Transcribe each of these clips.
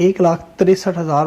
1,63,000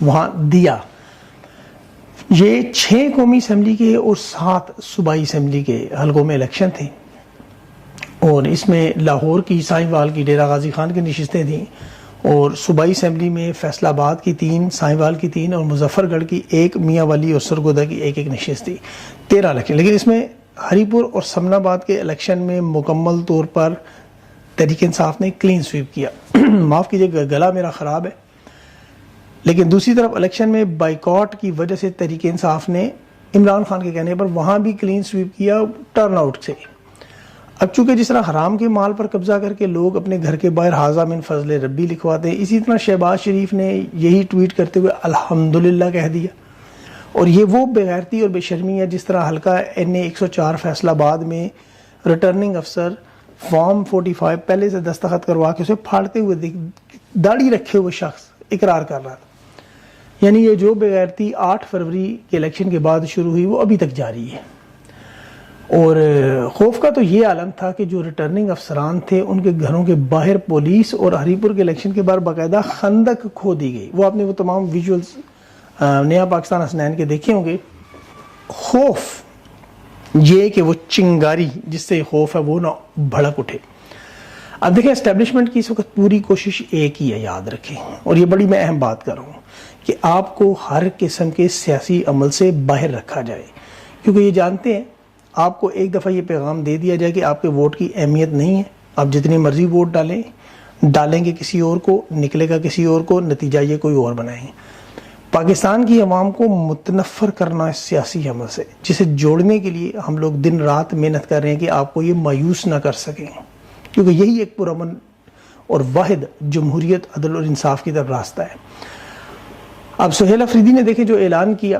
وہاں دیا. یہ 6 قومی اسمبلی کے اور 7 صوبائی اسمبلی کے حلقوں میں الیکشن تھے, اور اس میں لاہور کی سائیں وال کی ڈیرہ غازی خان کی نشستیں تھیں, اور صوبائی اسمبلی میں فیصل آباد کی 3, سائیں وال کی 3 اور مظفر گڑھ کی 1, میاں والی اور سرگودا کی 1 نشست تھی. 13 الیکشن. لیکن اس میں ہری پور اور سمن آباد کے الیکشن میں مکمل طور پر تحریک انصاف نے کلین سویپ کیا. معاف کیجیے گلا میرا خراب ہے. لیکن دوسری طرف الیکشن میں بائیکاٹ کی وجہ سے تحریک انصاف نے عمران خان کے کہنے پر وہاں بھی کلین سویپ کیا ٹرن آؤٹ سے. اب چونکہ جس طرح حرام کے مال پر قبضہ کر کے لوگ اپنے گھر کے باہر حاذا من فضل ربی لکھواتے ہیں, اسی طرح شہباز شریف نے یہی ٹویٹ کرتے ہوئے الحمدللہ کہہ دیا. اور یہ وہ بغیرتی اور بے شرمی ہے جس طرح حلقہ NA 104 فیصل آباد میں ریٹرننگ افسر فارم 45 پہلے سے دستخط کروا کے اسے پھاڑتے ہوئے داڑھی رکھے ہوئے شخص اقرار کر رہا تھا. یعنی یہ جو بغیرتی 8 فروری کے الیکشن کے بعد شروع ہوئی وہ ابھی تک جاری ہے. اور خوف کا تو یہ عالم تھا کہ جو ریٹرننگ افسران تھے ان کے گھروں کے باہر پولیس اور ہری پور کے الیکشن کے بعد باقاعدہ خندق کھو دی گئی. وہ آپ نے وہ تمام ویژولز نیا پاکستان حسنین کے دیکھے ہوں گے. خوف یہ کہ وہ چنگاری جس سے خوف ہے وہ نہ بھڑک اٹھے. اب دیکھیں اسٹیبلشمنٹ کی اس وقت پوری کوشش ایک ہی ہے, یاد رکھیں, اور یہ بڑی میں اہم بات کر رہا ہوں کہ آپ کو ہر قسم کے سیاسی عمل سے باہر رکھا جائے, کیونکہ یہ جانتے ہیں آپ کو ایک دفعہ یہ پیغام دے دیا جائے کہ آپ کے ووٹ کی اہمیت نہیں ہے, آپ جتنی مرضی ووٹ ڈالیں گے کسی اور کو, نکلے گا کسی اور کو, نتیجہ یہ کوئی اور بنائیں. پاکستان کی عوام کو متنفر کرنا اس سیاسی عمل سے, جسے جوڑنے کے لیے ہم لوگ دن رات محنت کر رہے ہیں کہ آپ کو یہ مایوس نہ کر سکیں, کیونکہ یہی ایک پرامن اور واحد جمہوریت, عدل اور انصاف کی طرف راستہ ہے. اب سہیل افریدی نے دیکھیں جو اعلان کیا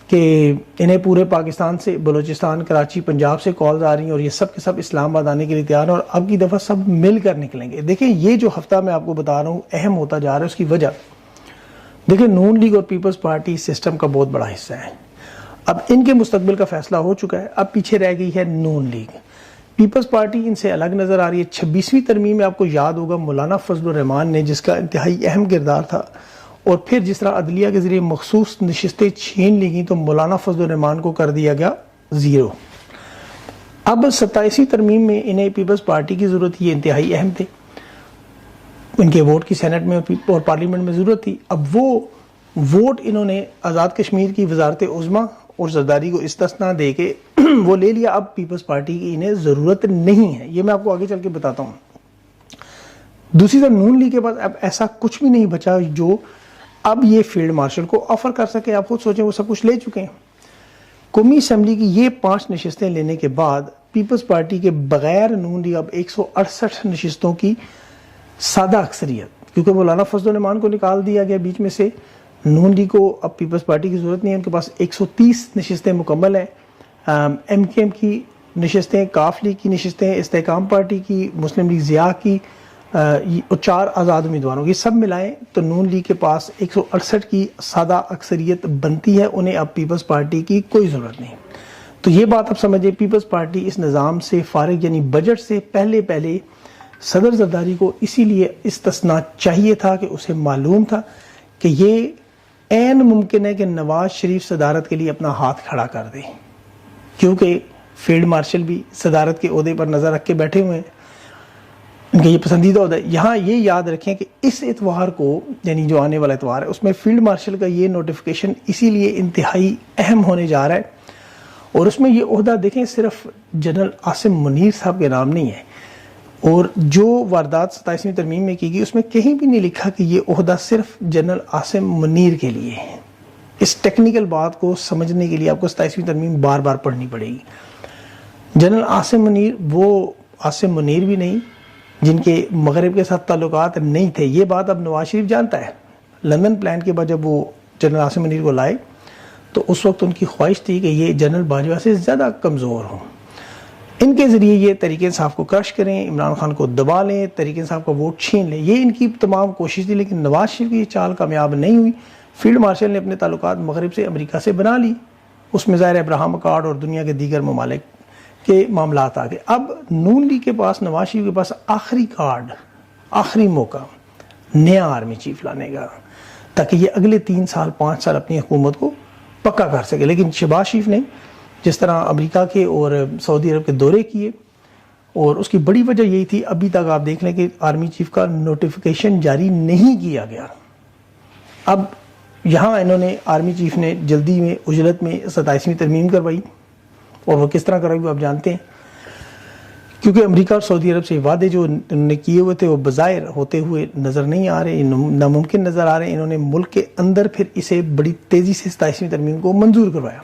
کہ انہیں پورے پاکستان سے, بلوچستان, کراچی, پنجاب سے کالز آ رہی ہیں اور یہ سب کے سب اسلام آباد آنے کے لیے تیار ہیں, اور اب کی دفعہ سب مل کر نکلیں گے. دیکھیں یہ جو ہفتہ میں آپ کو بتا رہا ہوں اہم ہوتا جا رہا ہے, اس کی وجہ دیکھیں نون لیگ اور پیپلز پارٹی سسٹم کا بہت بڑا حصہ ہے. اب ان کے مستقبل کا فیصلہ ہو چکا ہے, اب پیچھے رہ گئی ہے نون لیگ. پیپلز پارٹی ان سے الگ نظر آ رہی ہے. 26ویں ترمیم میں آپ کو یاد ہوگا مولانا فضل الرحمان نے جس کا انتہائی اہم کردار تھا, اور پھر جس طرح عدلیہ کے ذریعے مخصوص نشستیں چھین لی گئیں تو مولانا فضل الرحمان کو کر دیا گیا 0. اب 27ویں ترمیم میں انہیں پیپلز پارٹی کی ضرورت, یہ انتہائی اہم تھے, ان کے ووٹ کی سینٹ میں اور پارلیمنٹ میں ضرورت تھی. اب وہ ووٹ انہوں نے آزاد کشمیر کی وزارت عظمیٰ اور زرداری کو استثناء دے کے وہ لے لیا. اب پیپلز پارٹی کی انہیں ضرورت نہیں ہے, یہ میں آپ کو آگے چل کے بتاتا ہوں. دوسری طرف نون لیگ کے پاس اب ایسا کچھ بھی نہیں بچا جو اب یہ فیلڈ مارشل کو آفر کر سکے. آپ خود سوچیں, وہ سب کچھ لے چکے ہیں. قومی اسمبلی کی یہ 5 نشستیں لینے کے بعد پیپلز پارٹی کے بغیر نون لیگ اب 168 نشستوں کی سادہ اکثریت, کیونکہ مولانا فضل الرحمان کو نکال دیا گیا بیچ میں سے, نون لیگ کو اب پیپلز پارٹی کی ضرورت نہیں ہے. ان کے پاس 130 نشستیں مکمل ہیں. MKM کی نشستیں, کاف لیگ کی نشستیں, استحکام پارٹی کی, مسلم لیگ ضیاء کی, اور 4 آزاد امیدواروں کی, سب ملائیں تو نون لیگ کے پاس 168 کی سادہ اکثریت بنتی ہے. انہیں اب پیپلز پارٹی کی کوئی ضرورت نہیں. تو یہ بات اب سمجھیں, پیپلز پارٹی اس نظام سے فارغ, یعنی بجٹ سے پہلے صدر زرداری کو اسی لیے استثناء چاہیے تھا کہ اسے معلوم تھا کہ یہ عین ممکن ہے کہ نواز شریف صدارت کے لیے اپنا ہاتھ کھڑا کر دیں, کیونکہ فیلڈ مارشل بھی صدارت کے عہدے پر نظر رکھ کے بیٹھے ہوئے ہیں, ان کا یہ پسندیدہ عہدہ ہے. یہاں یہ یاد رکھیں کہ اس اتوار کو, یعنی جو آنے والا اتوار ہے, اس میں فیلڈ مارشل کا یہ نوٹیفیکیشن اسی لیے انتہائی اہم ہونے جا رہا ہے, اور اس میں یہ عہدہ دیکھیں صرف جنرل عاصم منیر صاحب کے نام نہیں ہے, اور جو واردات 27ویں ترمیم میں کی گئی اس میں کہیں بھی نہیں لکھا کہ یہ عہدہ صرف جنرل عاصم منیر کے لیے ہے. اس ٹیکنیکل بات کو سمجھنے کے لیے آپ کو 27ویں ترمیم بار بار پڑھنی پڑے گی. جنرل عاصم منیر وہ عاصم منیر بھی نہیں جن کے مغرب کے ساتھ تعلقات نہیں تھے. یہ بات اب نواز شریف جانتا ہے. لندن پلان کے بعد جب وہ جنرل عاصم منیر کو لائے تو اس وقت ان کی خواہش تھی کہ یہ جنرل باجوہ سے زیادہ کمزور ہوں, ان کے ذریعے یہ تحریک انصاف کو کرش کریں, عمران خان کو دبا لیں, تحریک انصاف کا ووٹ چھین لیں. یہ ان کی تمام کوشش تھی, لیکن نواز شریف کی یہ چال کامیاب نہیں ہوئی. فیلڈ مارشل نے اپنے تعلقات مغرب سے امریکہ سے بنا لی, اس میں ظاہر ابراہم اکارڈ اور دنیا کے دیگر ممالک کے معاملات آ گئے. اب نون لیگ کے پاس, نواز شریف کے پاس آخری کارڈ, آخری موقع نیا آرمی چیف لانے کا. تاکہ یہ اگلے 3 سال 5 سال اپنی حکومت کو پکا کر سکے. لیکن شہباز شریف نے جس طرح امریکہ کے اور سعودی عرب کے دورے کیے، اور اس کی بڑی وجہ یہی تھی، ابھی تک آپ دیکھ لیں کہ آرمی چیف کا نوٹیفیکیشن جاری نہیں کیا گیا. اب یہاں انہوں نے آرمی چیف نے جلدی میں عجلت میں 27ویں ترمیم کروائی، اور وہ کس طرح کرائی وہ آپ جانتے ہیں، کیونکہ امریکہ اور سعودی عرب سے وعدے جو انہوں نے کیے ہوئے تھے وہ بظاہر ہوتے ہوئے نظر نہیں آ رہے، ناممکن نظر آ رہے ہیں. انہوں نے ملک کے اندر پھر اسے بڑی تیزی سے 27ویں ترمیم کو منظور کروایا.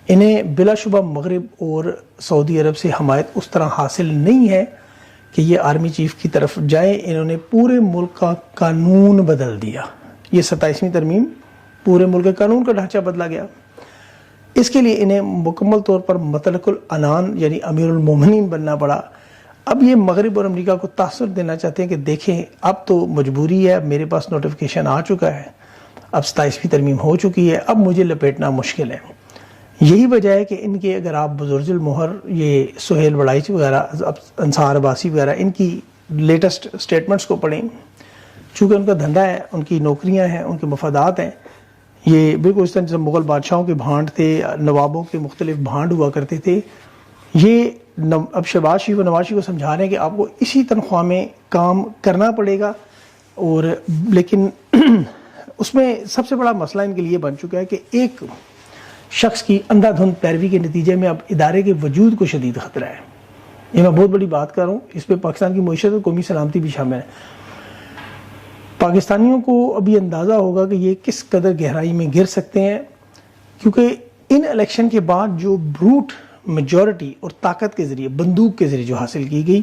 انہیں بلا شبہ مغرب اور سعودی عرب سے حمایت اس طرح حاصل نہیں ہے کہ یہ آرمی چیف کی طرف جائیں. انہوں نے پورے ملک کا قانون بدل دیا. یہ 27ویں ترمیم پورے ملک کے قانون کا ڈھانچہ بدلا گیا. اس کے لیے انہیں مکمل طور پر مطلق العنان یعنی امیر المومنین بننا پڑا. اب یہ مغرب اور امریکہ کو تاثر دینا چاہتے ہیں کہ دیکھیں اب تو مجبوری ہے، میرے پاس نوٹیفیکیشن آ چکا ہے، اب 27ویں ترمیم ہو چکی ہے، اب مجھے لپیٹنا مشکل ہے. یہی وجہ ہے کہ ان کے اگر آپ بزرج المہر، یہ سہیل وڑائچ وغیرہ، انصار عباسی وغیرہ، ان کی لیٹسٹ سٹیٹمنٹس کو پڑھیں، چونکہ ان کا دھندا ہے، ان کی نوکریاں ہیں، ان کے مفادات ہیں. یہ بالکل اس طرح جیسے مغل بادشاہوں کے بھانڈ تھے، نوابوں کے مختلف بھانڈ ہوا کرتے تھے. یہ اب شہباز شریف و نواز شریف کو سمجھا رہے ہیں کہ آپ کو اسی تنخواہ میں کام کرنا پڑے گا. اور لیکن اس میں سب سے بڑا مسئلہ ان کے لیے بن چکا ہے کہ ایک شخص کی اندھا دھند پیروی کے نتیجے میں اب ادارے کے وجود کو شدید خطرہ ہے. یہ میں بہت بڑی بات کر رہا ہوں، اس پہ پاکستان کی معیشت اور قومی سلامتی بھی شامل ہے. پاکستانیوں کو ابھی اندازہ ہوگا کہ یہ کس قدر گہرائی میں گر سکتے ہیں، کیونکہ ان الیکشن کے بعد جو بروٹ میجورٹی اور طاقت کے ذریعے، بندوق کے ذریعے جو حاصل کی گئی،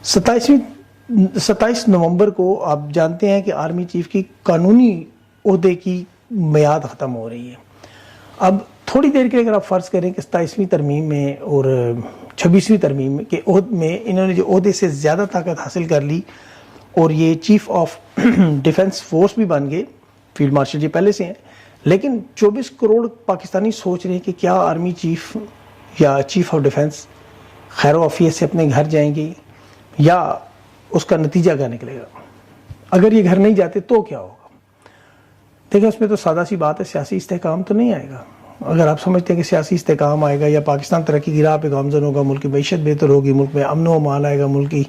27 نومبر کو آپ جانتے ہیں کہ آرمی چیف کی قانونی عہدے کی میعاد ختم ہو رہی ہے. اب تھوڑی دیر کے اگر آپ فرض کریں کہ 27ویں ترمیم میں اور 26ویں ترمیم کے عہد میں انہوں نے جو عہدے سے زیادہ طاقت حاصل کر لی اور یہ چیف آف ڈیفنس فورس بھی بن گئے، فیلڈ مارشل جی پہلے سے ہیں، لیکن 24 کروڑ پاکستانی سوچ رہے ہیں کہ کیا آرمی چیف یا چیف آف ڈیفنس خیر و عافیت سے اپنے گھر جائیں گے یا اس کا نتیجہ کیا نکلے گا. اگر یہ گھر نہیں جاتے تو کیا ہوگا؟ دیکھیں اس میں تو سادہ سی بات ہے، سیاسی استحکام تو نہیں آئے گا. اگر آپ سمجھتے ہیں کہ سیاسی استحکام آئے گا یا پاکستان ترقی کی راہ پہ گامزن ہوگا، ملک کی معیشت بہتر ہوگی، ملک میں امن و امان آئے گا، ملک کی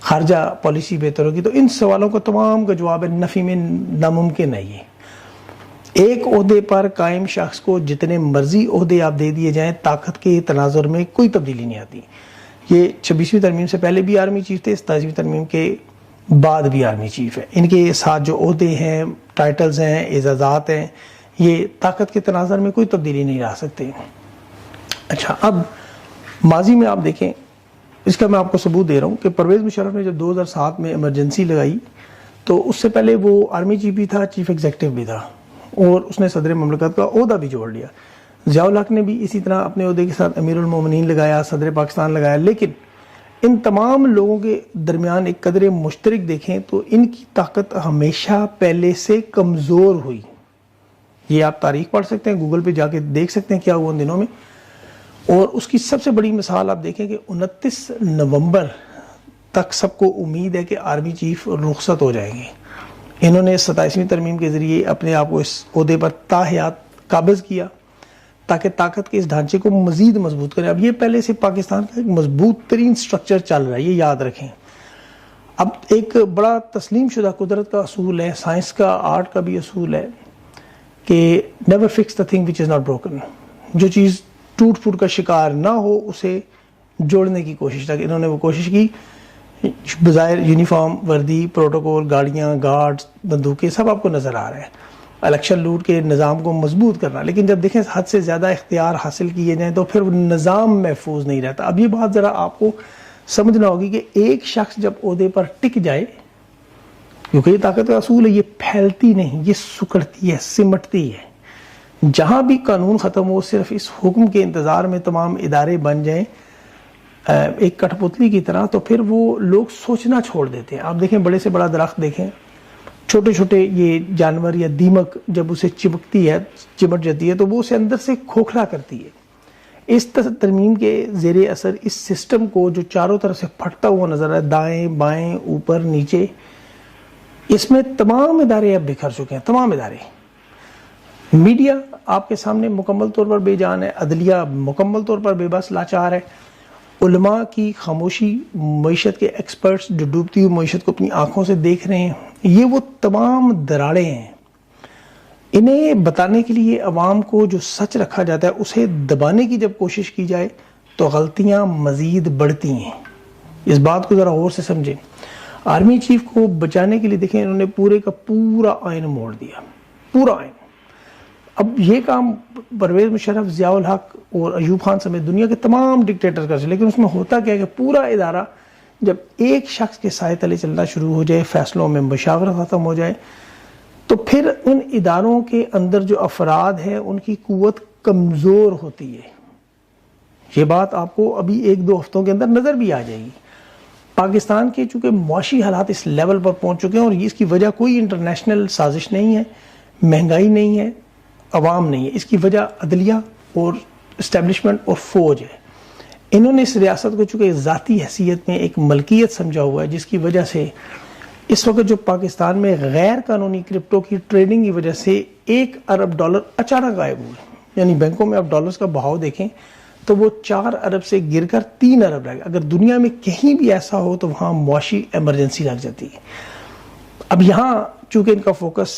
خارجہ پالیسی بہتر ہوگی، تو ان سوالوں کا تمام کا جواب ہے نفی میں ناممکن ہے. یہ ایک عہدے پر قائم شخص کو جتنے مرضی عہدے آپ دے دیے جائیں، طاقت کے تناظر میں کوئی تبدیلی نہیں آتی. یہ 26ویں ترمیم سے پہلے بھی آرمی چیف تھے، 27ویں ترمیم کے بعد بھی آرمی چیف ہے. ان کے ساتھ جو عہدے ہیں، ٹائٹلز ہیں، اعزازات ہیں، یہ طاقت کے تناظر میں کوئی تبدیلی نہیں لا سکتے. اچھا، اب ماضی میں آپ دیکھیں، اس کا میں آپ کو ثبوت دے رہا ہوں کہ پرویز مشرف نے جب 2007 میں ایمرجنسی لگائی تو اس سے پہلے وہ آرمی چیف بھی تھا، چیف ایگزیکٹو بھی تھا، اور اس نے صدر مملکت کا عہدہ بھی جوڑ لیا. ضیاء الحق نے بھی اسی طرح اپنے عہدے کے ساتھ امیر المومنین لگایا، صدر پاکستان لگایا. لیکن ان تمام لوگوں کے درمیان ایک قدر مشترک دیکھیں تو ان کی طاقت ہمیشہ پہلے سے کمزور ہوئی. یہ آپ تاریخ پڑھ سکتے ہیں، گوگل پہ جا کے دیکھ سکتے ہیں کیا ہوا ان دنوں میں. اور اس کی سب سے بڑی مثال آپ دیکھیں کہ 29 نومبر تک سب کو امید ہے کہ آرمی چیف رخصت ہو جائیں گے. انہوں نے 27ویں ترمیم کے ذریعے اپنے آپ کو اس عہدے پر تاحیات قابض کیا تاکہ طاقت کے اس ڈھانچے کو مزید مضبوط کریں. اب یہ پہلے سے پاکستان کا ایک مضبوط ترین سٹرکچر چل رہا ہے، یہ یاد رکھیں. اب ایک بڑا تسلیم شدہ قدرت کا اصول ہے، سائنس کا، آرٹ کا بھی اصول ہے کہ never fix the thing which is not broken. جو چیز ٹوٹ پھوٹ کا شکار نہ ہو اسے جوڑنے کی کوشش تک انہوں نے وہ کوشش کی. بظاہر یونیفارم، وردی، پروٹوکول، گاڑیاں، گارڈز، بندوقیں سب آپ کو نظر آ رہے ہیں، الیکشن لوٹ کے نظام کو مضبوط کرنا. لیکن جب دیکھیں حد سے زیادہ اختیار حاصل کیے جائیں تو پھر وہ نظام محفوظ نہیں رہتا. اب یہ بات ذرا آپ کو سمجھنا ہوگی کہ ایک شخص جب عہدے پر ٹک جائے، کیونکہ یہ طاقت کا اصول ہے، یہ پھیلتی نہیں، یہ سکڑتی ہے، سمٹتی ہے. جہاں بھی قانون ختم ہو، صرف اس حکم کے انتظار میں تمام ادارے بن جائیں ایک کٹھ پتلی کی طرح، تو پھر وہ لوگ سوچنا چھوڑ دیتے ہیں. آپ دیکھیں بڑے سے بڑا درخت دیکھیں، چھوٹے چھوٹے یہ جانور یا دیمک جب اسے چمٹ جاتی ہے تو وہ اسے اندر سے کھوکھلا کرتی ہے. اس ترمیم کے زیر اثر اس سسٹم کو جو چاروں طرف سے پھٹتا ہوا نظر آ رہا ہے، دائیں بائیں اوپر نیچے، اس میں تمام ادارے اب بکھر چکے ہیں، تمام ادارے. میڈیا آپ کے سامنے مکمل طور پر بے جان ہے، عدلیہ مکمل طور پر بے بس لاچار ہے، علماء کی خاموشی، معیشت کے ایکسپرٹس جو ڈوبتی ہوئی معیشت کو اپنی آنکھوں سے دیکھ رہے ہیں، یہ وہ تمام دراڑیں ہیں. انہیں بتانے کے لیے عوام کو جو سچ رکھا جاتا ہے اسے دبانے کی جب کوشش کی جائے تو غلطیاں مزید بڑھتی ہیں. اس بات کو ذرا غور سے سمجھیں. آرمی چیف کو بچانے کے لیے دیکھیں انہوں نے پورے کا پورا آئین موڑ دیا، پورا آئین. اب یہ کام پرویز مشرف، ضیاء الحق اور ایوب خان سمیت دنیا کے تمام ڈکٹیٹر کر سکتے، لیکن اس میں ہوتا کیا ہے کہ پورا ادارہ جب ایک شخص کے سائے تلے چلنا شروع ہو جائے، فیصلوں میں مشاورت ختم ہو جائے، تو پھر ان اداروں کے اندر جو افراد ہیں ان کی قوت کمزور ہوتی ہے. یہ بات آپ کو ابھی 1-2 ہفتوں کے اندر نظر بھی آ جائے گی. پاکستان کے چونکہ معاشی حالات اس لیول پر پہنچ چکے ہیں اور اس کی وجہ کوئی انٹرنیشنل سازش نہیں ہے، مہنگائی نہیں ہے، عوام نہیں ہے، اس کی وجہ عدلیہ اور اسٹیبلشمنٹ اور فوج ہے. انہوں نے اس ریاست کو چونکہ ذاتی حیثیت میں ایک ملکیت سمجھا ہوا ہے، جس کی وجہ سے اس وقت جو پاکستان میں غیر قانونی کرپٹو کی ٹریڈنگ کی وجہ سے $1 ارب اچانک غائب ہوئے. یعنی بینکوں میں آپ ڈالرز کا بہاؤ دیکھیں تو وہ 4 ارب سے گر کر 3 ارب رہ گئے. اگر دنیا میں کہیں بھی ایسا ہو تو وہاں معاشی ایمرجنسی لگ جاتی ہے. اب یہاں چونکہ ان کا فوکس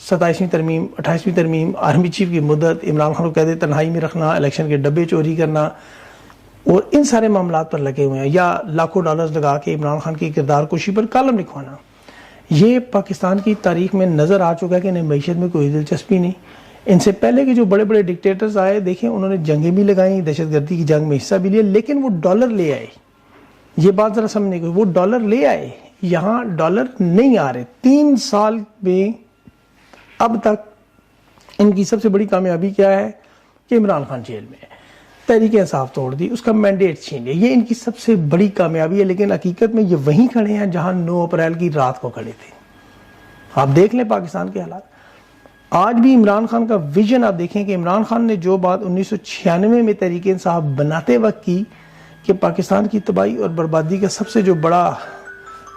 27ویں ترمیم، 28ویں ترمیم، آرمی چیف کی مدت، عمران خان کو قید تنہائی میں رکھنا، الیکشن کے ڈبے چوری کرنا اور ان سارے معاملات پر لگے ہوئے ہیں، یا لاکھوں ڈالرز لگا کے عمران خان کی کردار کشی پر کالم لکھوانا. یہ پاکستان کی تاریخ میں نظر آ چکا ہے کہ انہیں معیشت میں کوئی دلچسپی نہیں. ان سے پہلے کے جو بڑے بڑے ڈکٹیٹرز آئے دیکھیں انہوں نے جنگیں بھی لگائیں، دہشت گردی کی جنگ میں حصہ بھی لیا، لیکن وہ ڈالر لے آئے. یہ بات ذرا سمجھنے کو، وہ ڈالر لے آئے، یہاں ڈالر نہیں آ رہے. 3 سال میں اب تک ان کی سب سے بڑی کامیابی کیا ہے کہ عمران خان جیل میں ہے، تحریک انصاف توڑ دی، اس کا مینڈیٹ چھین لیا. یہ ان کی سب سے بڑی کامیابی ہے. لیکن حقیقت میں یہ وہیں کھڑے ہیں جہاں 9 اپریل کی رات کو کھڑے تھے. آپ دیکھ لیں پاکستان کے حالات. آج بھی عمران خان کا ویژن آپ دیکھیں کہ عمران خان نے جو بات 1996 میں تحریک انصاف بناتے وقت کی کہ پاکستان کی تباہی اور بربادی کا سب سے جو بڑا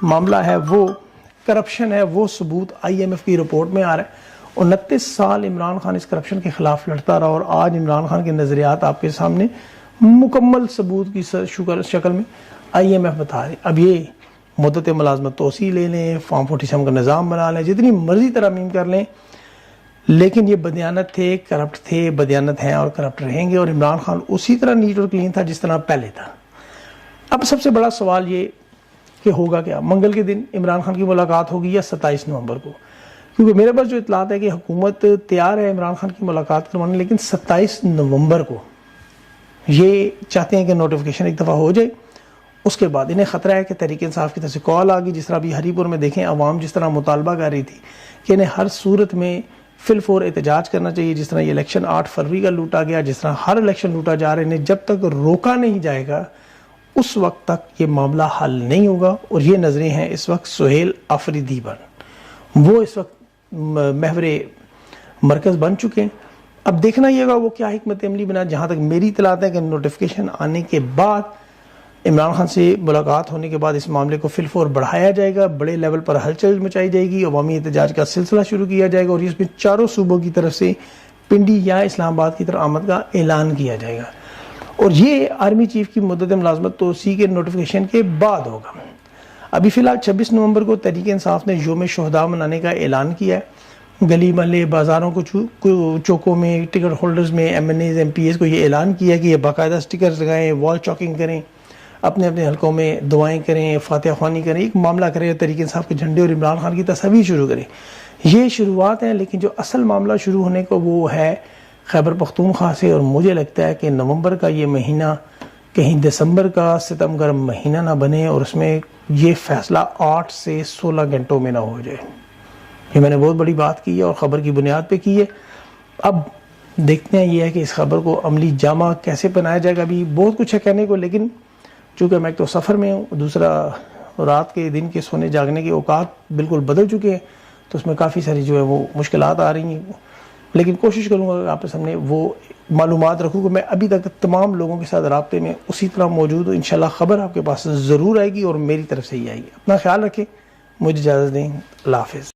معاملہ ہے وہ کرپشن ہے، وہ ثبوت IMF کی رپورٹ میں آ رہا ہے. 29 سال عمران خان اس کرپشن کے خلاف لڑتا رہا اور آج عمران خان کے نظریات آپ کے سامنے مکمل ثبوت کی شکل میں IMF بتا رہے. اب یہ مدت ملازمت توسیع لے لیں، فارم 47 کا نظام بنا لیں، جتنی مرضی ترامیم کر لیں، لیکن یہ بدیانت تھے، کرپٹ تھے، بدیانت ہیں اور کرپٹ رہیں گے. اور عمران خان اسی طرح نیٹ اور کلین تھا جس طرح پہلے تھا. اب سب سے بڑا سوال یہ کہ ہوگا کیا؟ منگل کے دن عمران خان کی ملاقات ہوگی یا 27 نومبر کو؟ کیونکہ میرے پاس جو اطلاعات ہے کہ حکومت تیار ہے عمران خان کی ملاقات کروانے، لیکن 27 نومبر کو یہ چاہتے ہیں کہ نوٹیفیکیشن ایک دفعہ ہو جائے. اس کے بعد انہیں خطرہ ہے کہ تحریک انصاف کی طرف سے کال آ گئی، جس طرح ابھی ہری پور میں دیکھیں عوام جس طرح مطالبہ کر رہی تھی کہ انہیں ہر صورت میں فی الفور احتجاج کرنا چاہیے. جس طرح یہ الیکشن 8 فروری کا لوٹا گیا، جس طرح ہر الیکشن لوٹا جا رہے ہیں، جب تک روکا نہیں جائے گا اس وقت تک یہ معاملہ حل نہیں ہوگا. اور یہ نظریں ہیں اس وقت سہیل آفریدی پر، وہ اس وقت محور مرکز بن چکے ہیں. اب دیکھنا یہ ہوگا وہ کیا حکمت عملی بنا. جہاں تک میری اطلاعات ہے کہ نوٹیفیکیشن آنے کے بعد، عمران خان سے ملاقات ہونے کے بعد اس معاملے کو فی الفور بڑھایا جائے گا، بڑے لیول پر ہلچل مچائی جائے گی، عوامی احتجاج کا سلسلہ شروع کیا جائے گا اور اس میں چاروں صوبوں کی طرف سے پنڈی یا اسلام آباد کی طرف آمد کا اعلان کیا جائے گا. اور یہ آرمی چیف کی مدت ملازمت توسیع کے نوٹیفیکیشن کے بعد ہوگا. ابھی فی الحال 26 نومبر کو تحریک انصاف نے یوم شہداء منانے کا اعلان کیا ہے. گلی محلے بازاروں کو چوکوں میں ٹکٹ ہولڈرز میں MNAs MPs کو یہ اعلان کیا کہ یہ باقاعدہ سٹیکرز لگائیں، وال چاکنگ کریں، اپنے اپنے حلقوں میں دعائیں کریں، فاتحہ خوانی کریں، ایک معاملہ کریں، تحریک انصاف کے جھنڈے اور عمران خان کی تصاویر شروع کریں. یہ شروعات ہیں، لیکن جو اصل معاملہ شروع ہونے کو وہ ہے خیبر پختونخوا سے. اور مجھے لگتا ہے کہ نومبر کا یہ مہینہ کہیں دسمبر کا ستم گرم مہینہ نہ بنے اور اس میں یہ فیصلہ 8 سے 16 گھنٹوں میں نہ ہو جائے. یہ میں نے بہت بڑی بات کی ہے اور خبر کی بنیاد پہ کی ہے. اب دیکھتے ہیں یہ ہے کہ اس خبر کو عملی جامہ کیسے بنایا جائے گا. ابھی بہت کچھ ہے کہنے کو، لیکن چونکہ میں ایک تو سفر میں ہوں، دوسرا رات کے دن کے سونے جاگنے کے اوقات بالکل بدل چکے ہیں، تو اس میں کافی ساری جو ہے وہ مشکلات آ رہی ہیں. لیکن کوشش کروں گا کہ آپ کے سامنے وہ معلومات رکھوں کہ میں ابھی تک تمام لوگوں کے ساتھ رابطے میں اسی طرح موجود ہوں. انشاءاللہ خبر آپ کے پاس ضرور آئے گی اور میری طرف سے ہی آئے گی. اپنا خیال رکھیں. مجھے اجازت دیں. اللہ حافظ.